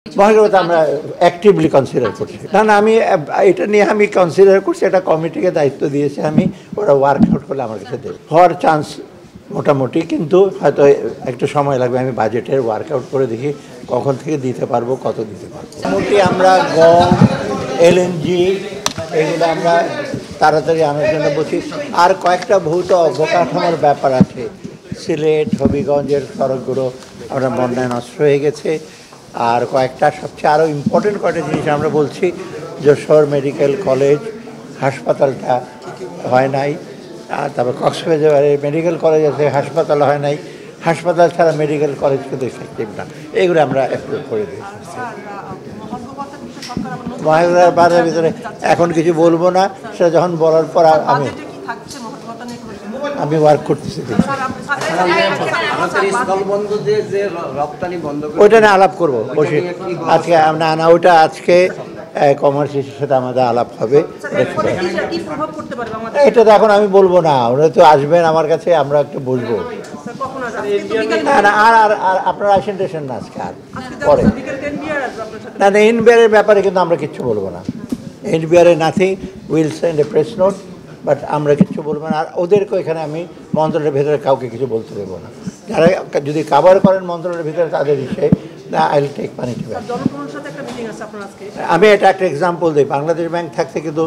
মহানগরতা আমরা actively consider করছি। না আমি এটা নিয়ে আমি কনসিডার করছি, এটা কমিটিকে দায়িত্ব দিয়েছে, আমি ওরা ওয়ার্কআউট করলে আমার কাছে দেবে হওয়ার চান্স মোটামুটি, কিন্তু হয়তো একটু সময় লাগবে। আমি বাজেটের ওয়ার্কআউট করে দেখি কখন থেকে দিতে পারবো, কত দিতে পারবো। মোটামুটি আমরা গম, এলএনজি এগুলো আমরা তাড়াতাড়ি আনার জন্য বলছি। আর কয়েকটা ভৌত অবকাঠামোর ব্যাপার আছে, সিলেট হবিগঞ্জের সড়কগুলো আমরা বন্যায় নষ্ট হয়ে গেছে। আর কয়েকটা সবচেয়ে আরও ইম্পর্টেন্ট কয়েকটা জিনিস আমরা বলছি, যশোর মেডিকেল কলেজ হাসপাতালটা হয় নাই, আর তারপর কক্সবাজারের মেডিকেল কলেজ আছে, হাসপাতাল হয় নাই। হাসপাতাল ছাড়া মেডিকেল কলেজ কিন্তু এফেক্টিভ না, এগুলো আমরা অ্যাপ্রুভ করে দিয়েছি। মহানগর বাজারের ভিতরে এখন কিছু বলবো না, সেটা যখন বলার পর আমি ওয়ার্ক করতেছি, ওইটা নিয়ে আলাপ করবো বসে আজকে। না ওইটা আজকে কমার্সের সাথে আমাদের আলাপ হবে। এটা তো এখন আমি বলবো না, ওরা তো আসবেন আমার কাছে, আমরা একটু বলবো। আর আপনারা আসেন টেশন না আজকে, আর পরে না এনবিআরের ব্যাপারে কিন্তু আমরা কিচ্ছু বলবো না। এনবিআরে nothing, will send a press note, but আমরা কিচ্ছু বলবো না। আর ওদেরকেও এখানে আমি মন্ত্রণালয়ের ভেতরে কাউকে কিছু বলতে দেবো না। যারা যদি কাভার করেন মন্ত্রণালয়ের ভিতরে তাদের বিষয়ে, না আই উইল টেক পানিটি। আমি এটা একটা এক্সাম্পল দিই, বাংলাদেশ ব্যাংক থাকতে কিন্তু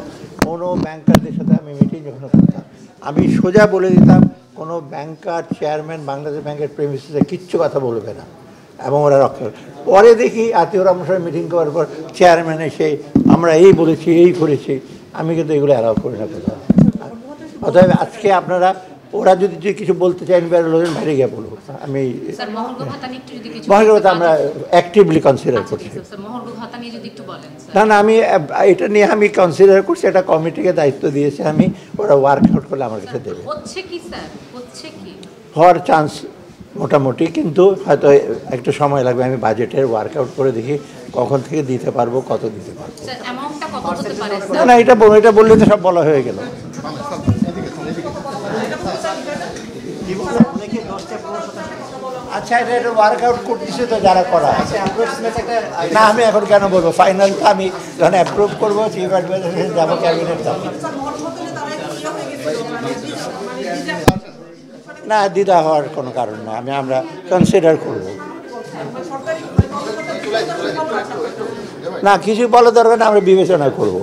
কোনো ব্যাংকারদের সাথে আমি মিটিং যখন করতাম, আমি সোজা বলে দিতাম কোনো ব্যাংকার চেয়ারম্যান বাংলাদেশ ব্যাংকের প্রেমিসিসে কিচ্ছু কথা বলবে না, এবং ওরা রক্ষা। পরে দেখি আত্মীয়রা আমার সাথে মিটিং করার পর চেয়ারম্যান এসে আমরা এই বলেছি, এই করেছি, আমি কিন্তু এগুলো অ্যালাউ করি না কোথাও। অতএব আজকে আপনারা, ওরা যদি কিছু বলতে চান বাইরে গিয়ে বলবো। আমি মহানগরতা আমরা অ্যাক্টিভলি কনসিডার করছি। না আমি এটা নিয়ে আমি কনসিডার করছি, এটা কমিটিকে দায়িত্ব দিয়েছে, আমি ওরা ওয়ার্কআউট করলে আমার কাছে দেবে হওয়ার চান্স মোটামুটি, কিন্তু হয়তো একটু সময় লাগবে। আমি বাজেটের ওয়ার্কআউট করে দেখি কখন থেকে দিতে পারবো, কত দিতে পারবো। না এটা বললে তো সব বলা হয়ে গেল। আচ্ছা এটা ওয়ার্কআউট করতেছে তো যারা করা। না আমি এখন কেন বলবো, ফাইনালটা আমি যখন অ্যাপ্রুভ করবো চিফ অ্যাডভাইজার যাবো, ক্যাবিনেট যাবো। না দ্বিধা হওয়ার কোনো কারণ না, আমরা কনসিডার করবো। না কিছু বলা দরকার না, আমরা বিবেচনা করবো।